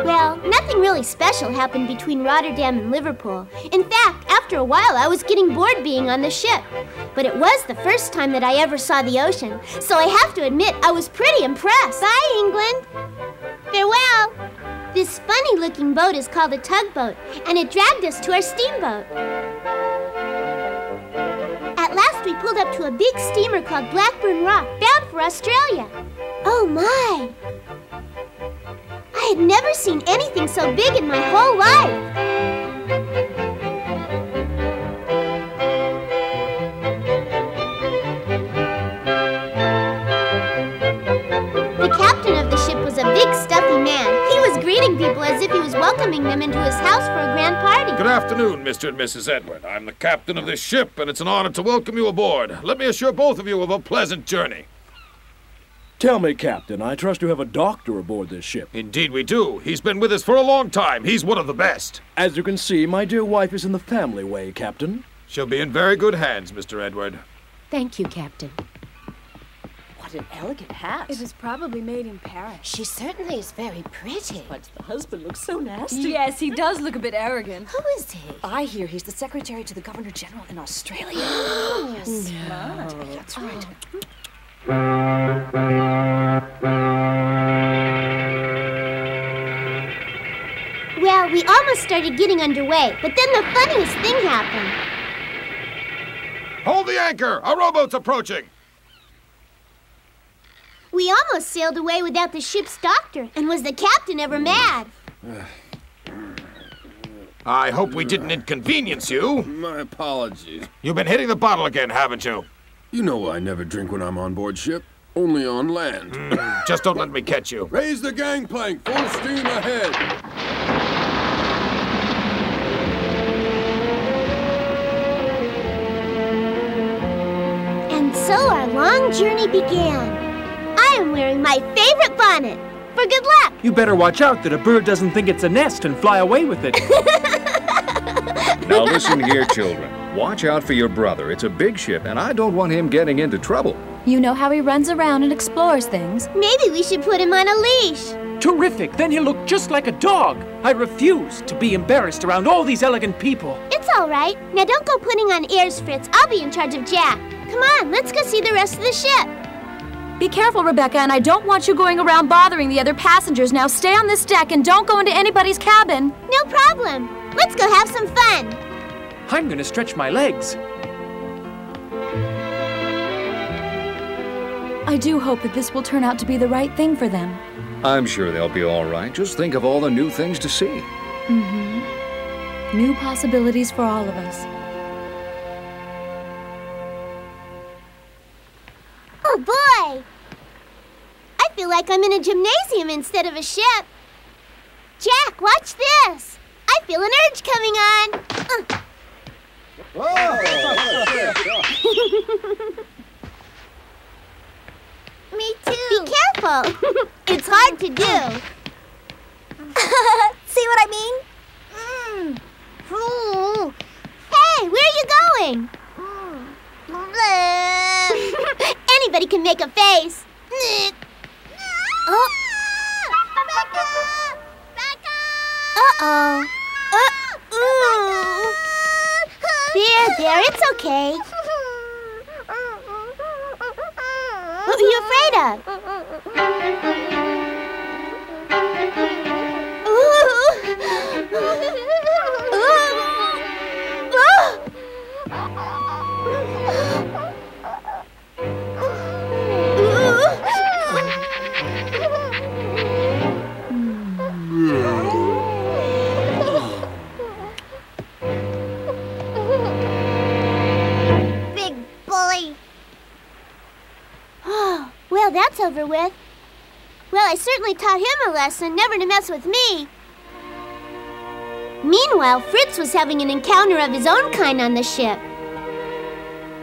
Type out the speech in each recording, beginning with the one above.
Well, nothing really special happened between Rotterdam and Liverpool. In fact, after a while, I was getting bored being on the ship. But it was the first time that I ever saw the ocean, so I have to admit I was pretty impressed. Bye, England. Farewell. This funny-looking boat is called a tugboat, and it dragged us to our steamboat. At last, we pulled up to a big steamer called Blackburn Rock, bound for Australia. Oh, my. I had never seen anything so big in my whole life. The captain of the ship was a big, stuffy man. He was greeting people as if he was welcoming them into his house for a grand party. Good afternoon, Mr. and Mrs. Edward. I'm the captain of this ship, and it's an honor to welcome you aboard. Let me assure both of you of a pleasant journey. Tell me, Captain, I trust you have a doctor aboard this ship. Indeed we do. He's been with us for a long time. He's one of the best. As you can see, my dear wife is in the family way, Captain. She'll be in very good hands, Mr. Edward. Thank you, Captain. What an elegant hat. It was probably made in Paris. She certainly is very pretty. But the husband looks so nasty. Yes, he does look a bit arrogant. Who is he? I hear he's the secretary to the Governor General in Australia. Yes, smart. That's right. Well, we almost started getting underway, but then the funniest thing happened. Hold the anchor! Our rowboat's approaching! We almost sailed away without the ship's doctor, and was the captain ever mad? I hope we didn't inconvenience you. My apologies. You've been hitting the bottle again, haven't you? You know I never drink when I'm on board ship. Only on land. Just don't let me catch you. Raise the gangplank. Full steam ahead. And so our long journey began. I am wearing my favorite bonnet. For good luck. You better watch out that a bird doesn't think it's a nest and fly away with it. Now listen here, children. Watch out for your brother. It's a big ship, and I don't want him getting into trouble. You know how he runs around and explores things. Maybe we should put him on a leash. Terrific! Then he'll look just like a dog. I refuse to be embarrassed around all these elegant people. It's all right. Now don't go putting on airs, Fritz. I'll be in charge of Jack. Come on, let's go see the rest of the ship. Be careful, Rebecca, and I don't want you going around bothering the other passengers. Now stay on this deck and don't go into anybody's cabin. No problem. Let's go have some fun. I'm gonna stretch my legs. I do hope that this will turn out to be the right thing for them. I'm sure they'll be all right. Just think of all the new things to see. Mm-hmm. New possibilities for all of us. Oh, boy! I feel like I'm in a gymnasium instead of a ship. Jack, watch this! I feel an urge coming on. Me too. Be careful. It's hard to do. See what I mean? Hey, where are you going? Anybody can make a face. Oh. Uh-oh. There, it's okay. What were you afraid of? Big bully. Oh, well, that's over with. Well, I certainly taught him a lesson, never to mess with me. Meanwhile, Fritz was having an encounter of his own kind on the ship.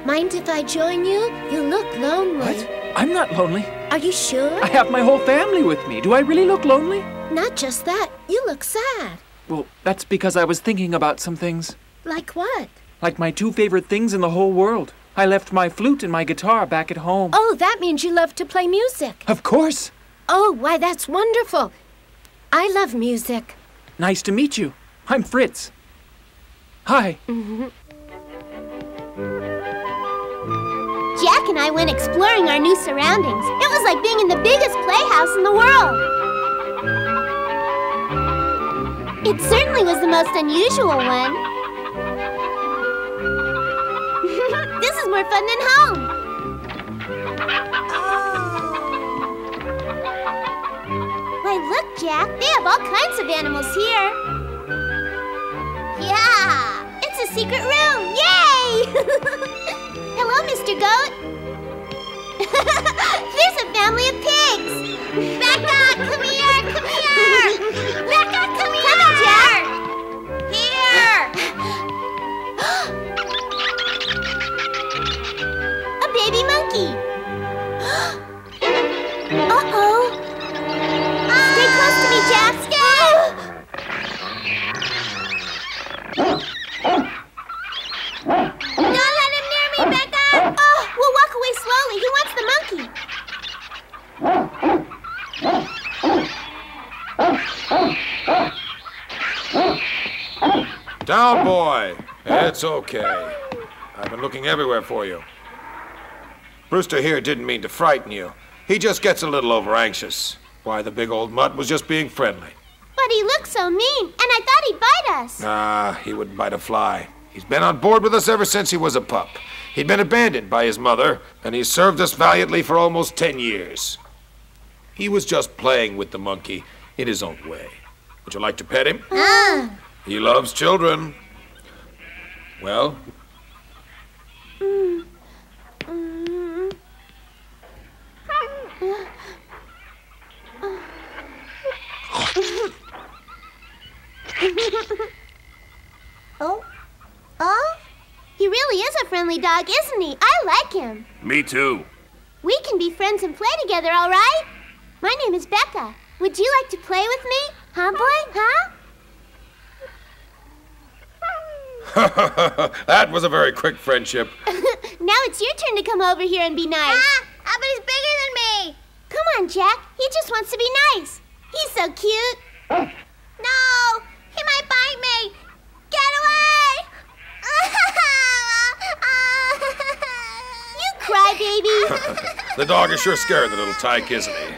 Mind if I join you? You look lonely. What? I'm not lonely. Are you sure? I have my whole family with me. Do I really look lonely? Not just that. You look sad. Well, that's because I was thinking about some things. Like what? Like my two favorite things in the whole world. I left my flute and my guitar back at home. Oh, that means you love to play music. Of course. Oh, why, that's wonderful. I love music. Nice to meet you. I'm Fritz. Hi. Jack and I went exploring our new surroundings. It was like being in the biggest playhouse in the world. It certainly was the most unusual one. This is more fun than home. Why, look, Jack. They have all kinds of animals here. Yeah! It's a secret room! Yay! Hello, Mr. Goat. There's a family of pigs. Becca, come here, come here. Becca, come here. Come on, Jack. Here. A baby monkey. Uh-oh. Stay close to me, Jack. Don't let him near me, Becca! Oh, we'll walk away slowly. He wants the monkey. Down, boy. It's okay. I've been looking everywhere for you. Brewster here didn't mean to frighten you. He just gets a little over-anxious. Why, the big old mutt was just being friendly. But he looks so mean, and I thought he'd bite us. Nah, he wouldn't bite a fly. He's been on board with us ever since he was a pup. He'd been abandoned by his mother, and he's served us valiantly for almost 10 years. He was just playing with the monkey in his own way. Would you like to pet him? He loves children. Well? Oh? He really is a friendly dog, isn't he? I like him. Me too. We can be friends and play together, all right? My name is Becca. Would you like to play with me? Huh, boy? Huh? That was a very quick friendship. Now it's your turn to come over here and be nice. But he's bigger than me. Come on, Jack. He just wants to be nice. He's so cute. No, he might bite me. Get away! You cry, baby. The dog is sure scared, the little tyke, isn't he?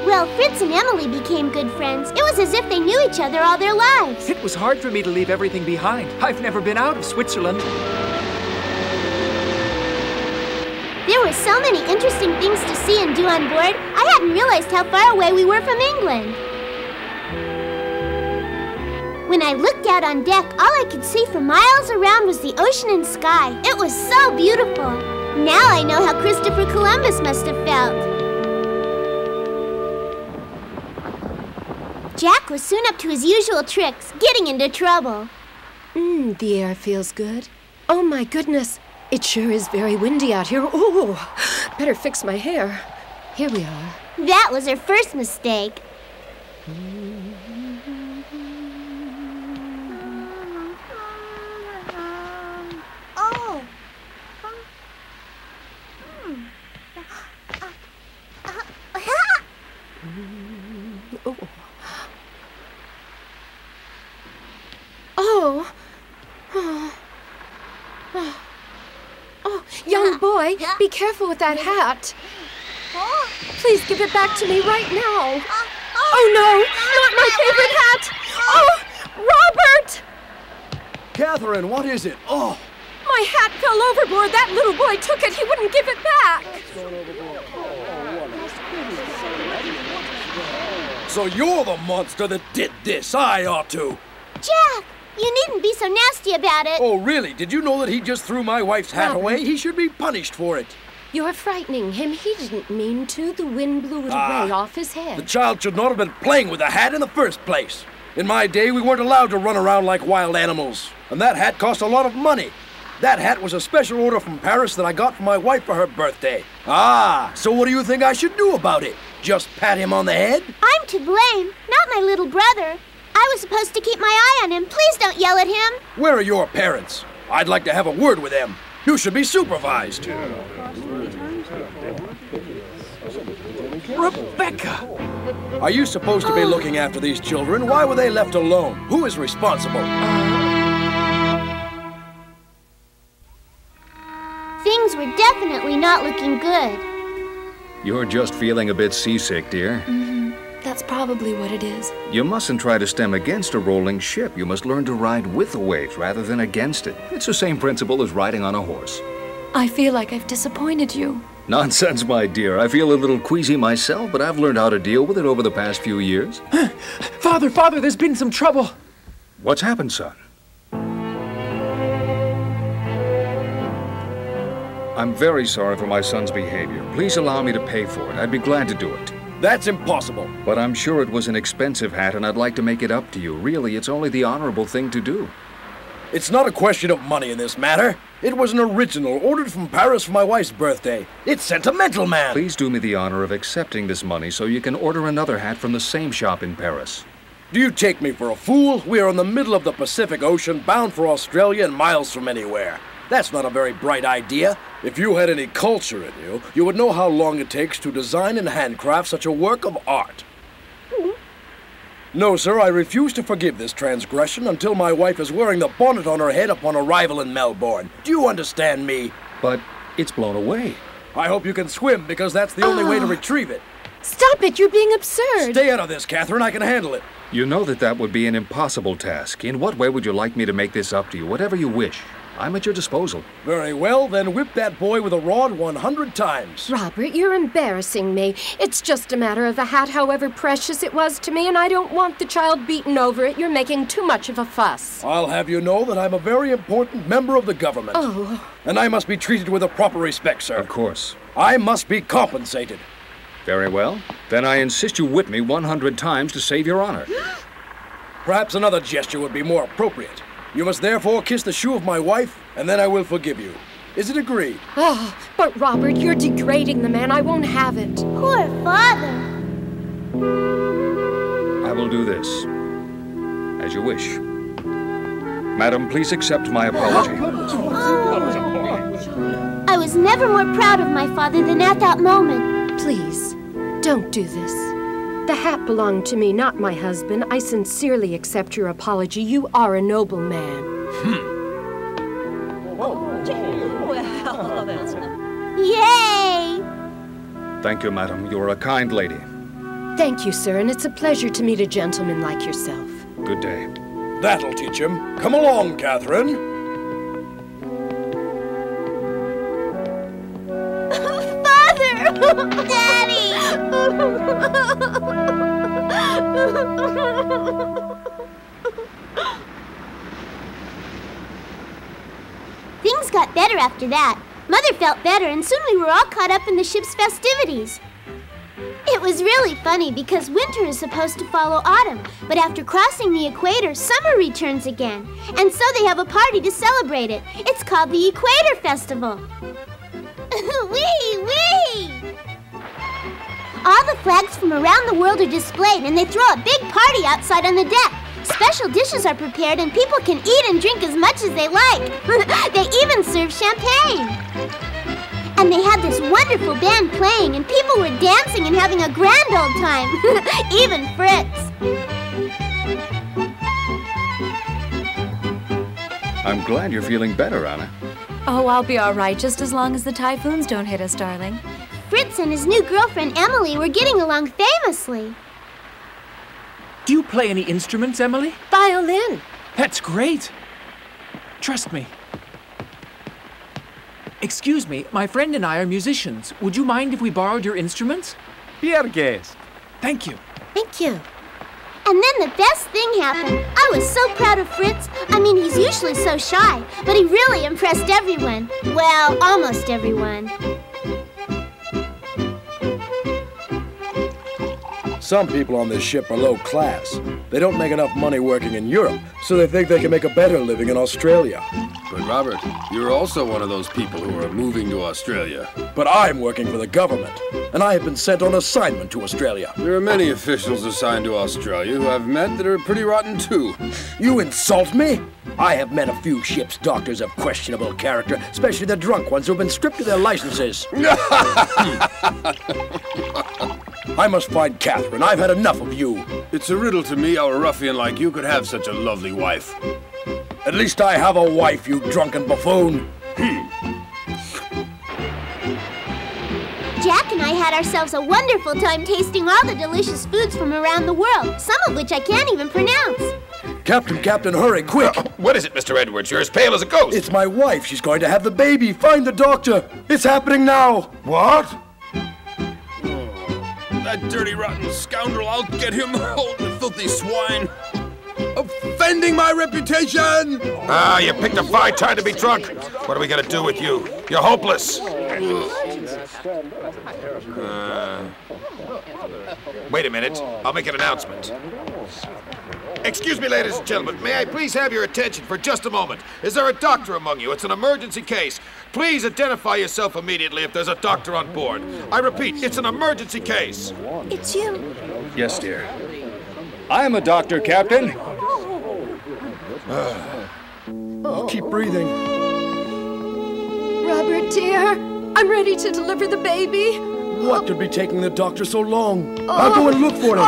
Well, Fritz and Emily became good friends. It was as if they knew each other all their lives. It was hard for me to leave everything behind. I've never been out of Switzerland. There were so many interesting things to see and do on board, I hadn't realized how far away we were from England. When I looked out on deck, all I could see for miles around was the ocean and sky. It was so beautiful. Now I know how Christopher Columbus must have felt. Jack was soon up to his usual tricks, getting into trouble. The air feels good. Oh, my goodness. It sure is very windy out here. Oh, better fix my hair. Here we are. That was her first mistake. Oh. Oh, young boy, be careful with that hat. Please give it back to me right now. Oh, no, not my favorite hat. Oh, Robert! Catherine, what is it? Oh! My hat fell overboard. That little boy took it. He wouldn't give it back. So you're the monster that did this. I ought to. Jack, you needn't be so nasty about it. Oh, really? Did you know that he just threw my wife's hat away? He should be punished for it. You're frightening him. He didn't mean to. The wind blew it away off his head. The child should not have been playing with the hat in the first place. In my day, we weren't allowed to run around like wild animals. And that hat cost a lot of money. That hat was a special order from Paris that I got for my wife for her birthday. So what do you think I should do about it? Just pat him on the head? I'm to blame, not my little brother. I I was supposed to keep my eye on him. Please don't yell at him. Where are your parents? I'd like to have a word with them. You should be supervised. Rebecca! Are you supposed to be looking after these children? Why were they left alone? Who is responsible? Things were definitely not looking good. You're just feeling a bit seasick, dear. That's probably what it is. You mustn't try to stem against a rolling ship. You must learn to ride with the waves rather than against it. It's the same principle as riding on a horse. I feel like I've disappointed you. Nonsense, my dear. I feel a little queasy myself, but I've learned how to deal with it over the past few years. Father, there's been some trouble. What's happened, son? I'm very sorry for my son's behavior. Please allow me to pay for it. I'd be glad to do it. That's impossible. But I'm sure it was an expensive hat, and I'd like to make it up to you. Really, it's only the honorable thing to do. It's not a question of money in this matter. It was an original ordered from Paris for my wife's birthday. It's sentimental, man. Please do me the honor of accepting this money so you can order another hat from the same shop in Paris. Do you take me for a fool? We are in the middle of the Pacific Ocean, bound for Australia and miles from anywhere. That's not a very bright idea. If you had any culture in you, you would know how long it takes to design and handcraft such a work of art. No, sir, I refuse to forgive this transgression until my wife is wearing the bonnet on her head upon arrival in Melbourne. Do you understand me? But it's blown away. I hope you can swim, because that's the only way to retrieve it. Stop it, you're being absurd. Stay out of this, Catherine. I can handle it. You know that would be an impossible task. In what way would you like me to make this up to you? Whatever you wish. I'm at your disposal. Very well, then whip that boy with a rod 100 times. Robert, you're embarrassing me. It's just a matter of a hat, however precious it was to me, and I don't want the child beaten over it. You're making too much of a fuss. I'll have you know that I'm a very important member of the government. Oh. And I must be treated with a proper respect, sir. Of course. I must be compensated. Very well. Then I insist you whip me 100 times to save your honor. Perhaps another gesture would be more appropriate. You must therefore kiss the shoe of my wife, and then I will forgive you. Is it agreed? Oh, but Robert, you're degrading the man. I won't have it. Poor father. I will do this. As you wish. Madam, please accept my apology. I was never more proud of my father than at that moment. Please, don't do this. The hat belonged to me, not my husband. I sincerely accept your apology. You are a noble man. Yay! Thank you, madam. You're a kind lady. Thank you, sir, and it's a pleasure to meet a gentleman like yourself. Good day. That'll teach him. Come along, Catherine. Father! Daddy! Things got better after that. Mother felt better, and soon we were all caught up in the ship's festivities. It was really funny because winter is supposed to follow autumn, but after crossing the equator, summer returns again. And so they have a party to celebrate it. It's called the Equator Festival. Wee! Wee! All the flags from around the world are displayed, and they throw a big party outside on the deck. Special dishes are prepared, and people can eat and drink as much as they like. They even serve champagne. And they had this wonderful band playing, and people were dancing and having a grand old time. Even Fritz. I'm glad you're feeling better, Anna. Oh, I'll be all right, just as long as the typhoons don't hit us, darling. Fritz and his new girlfriend, Emily, were getting along famously. Do you play any instruments, Emily? Violin. That's great. Trust me. Excuse me, my friend and I are musicians. Would you mind if we borrowed your instruments? Piergues. Thank you. Thank you. And then the best thing happened. I was so proud of Fritz. I mean, he's usually so shy, but he really impressed everyone. Well, almost everyone. Some people on this ship are low class. They don't make enough money working in Europe, so they think they can make a better living in Australia. But Robert, you're also one of those people who are moving to Australia. But I'm working for the government, and I have been sent on assignment to Australia. There are many officials assigned to Australia who I've met that are pretty rotten too. You insult me? I have met a few ship's doctors of questionable character, especially the drunk ones who've been stripped of their licenses. I must find Catherine. I've had enough of you. It's a riddle to me how a ruffian like you could have such a lovely wife. At least I have a wife, you drunken buffoon. Jack and I had ourselves a wonderful time tasting all the delicious foods from around the world, some of which I can't even pronounce. Captain, hurry, quick! What is it, Mr. Edwards? You're as pale as a ghost. It's my wife. She's going to have the baby. Find the doctor. It's happening now. What? That dirty, rotten scoundrel, I'll get him. Oh, the filthy swine. Offending my reputation! Ah, you picked a fine time to be drunk. What are we gonna do with you? You're hopeless. Wait a minute. I'll make an announcement. Excuse me, ladies and gentlemen. May I please have your attention for just a moment? Is there a doctor among you? It's an emergency case. Please identify yourself immediately if there's a doctor on board. I repeat, it's an emergency case. It's you. Yes, dear. I am a doctor, Captain. Keep breathing. Robert, dear, I'm ready to deliver the baby. What could be taking the doctor so long? I'll go and look for him.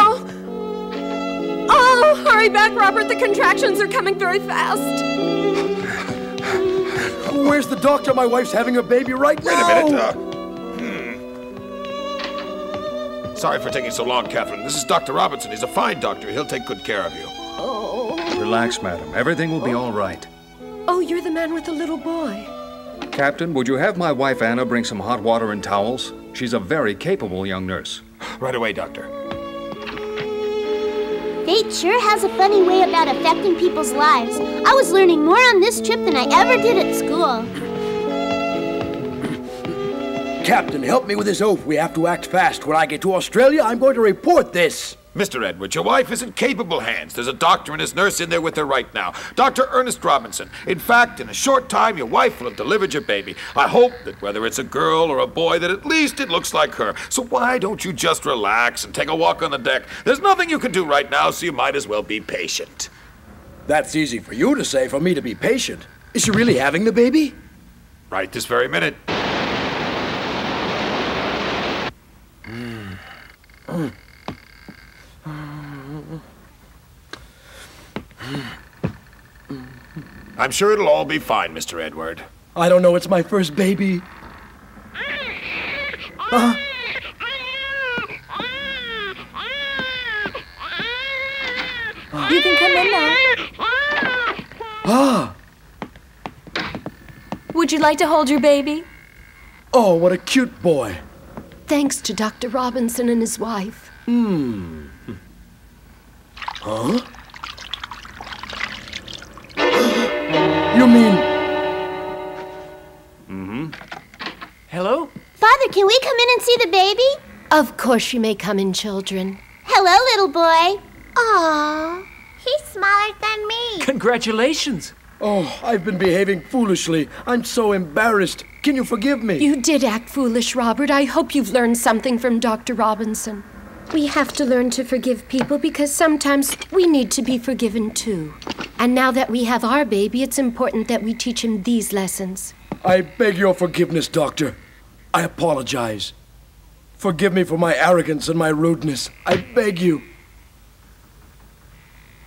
Oh, hurry back, Robert. The contractions are coming very fast. Where's the doctor? My wife's having a baby right now. Wait a minute. Sorry for taking so long, Catherine. This is Dr. Robinson. He's a fine doctor. He'll take good care of you. Relax, madam. Everything will be all right. Oh, you're the man with the little boy. Captain, would you have my wife Anna bring some hot water and towels? She's a very capable young nurse. Right away, Doctor. Fate sure has a funny way about affecting people's lives. I was learning more on this trip than I ever did at school. Captain, help me with this oath. We have to act fast. When I get to Australia, I'm going to report this. Mr. Edwards, your wife is in capable hands. There's a doctor and his nurse in there with her right now. Dr. Ernest Robinson. In fact, in a short time, your wife will have delivered your baby. I hope that whether it's a girl or a boy, that at least it looks like her. So why don't you just relax and take a walk on the deck? There's nothing you can do right now, so you might as well be patient. That's easy for you to say, for me to be patient. Is she really having the baby? Right this very minute. I'm sure it'll all be fine, Mr. Edward. I don't know. It's my first baby. You can come in now. Would you like to hold your baby? Oh, what a cute boy. Thanks to Dr. Robinson and his wife. Huh? You mean... Hello? Father, can we come in and see the baby? Of course you may come in, children. Hello, little boy. Aww, he's smaller than me. Congratulations. Oh, I've been behaving foolishly. I'm so embarrassed. Can you forgive me? You did act foolish, Robert. I hope you've learned something from Dr. Robinson. We have to learn to forgive people because sometimes we need to be forgiven too. And now that we have our baby, it's important that we teach him these lessons. I beg your forgiveness, Doctor. I apologize. Forgive me for my arrogance and my rudeness. I beg you.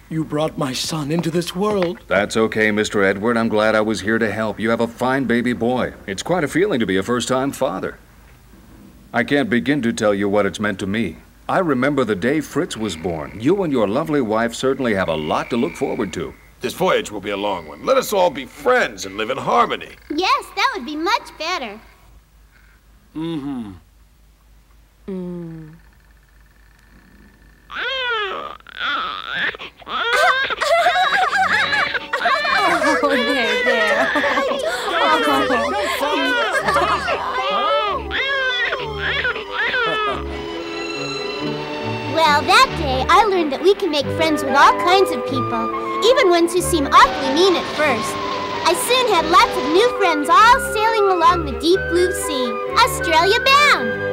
You brought my son into this world. That's okay, Mr. Edward. I'm glad I was here to help. You have a fine baby boy. It's quite a feeling to be a first-time father. I can't begin to tell you what it's meant to me. I remember the day Fritz was born. You and your lovely wife certainly have a lot to look forward to. This voyage will be a long one. Let us all be friends and live in harmony. Yes, that would be much better. Well, that day, I learned that we can make friends with all kinds of people, even ones who seem awfully mean at first. I soon soon had lots of new friends all sailing along the deep blue sea, Australia bound.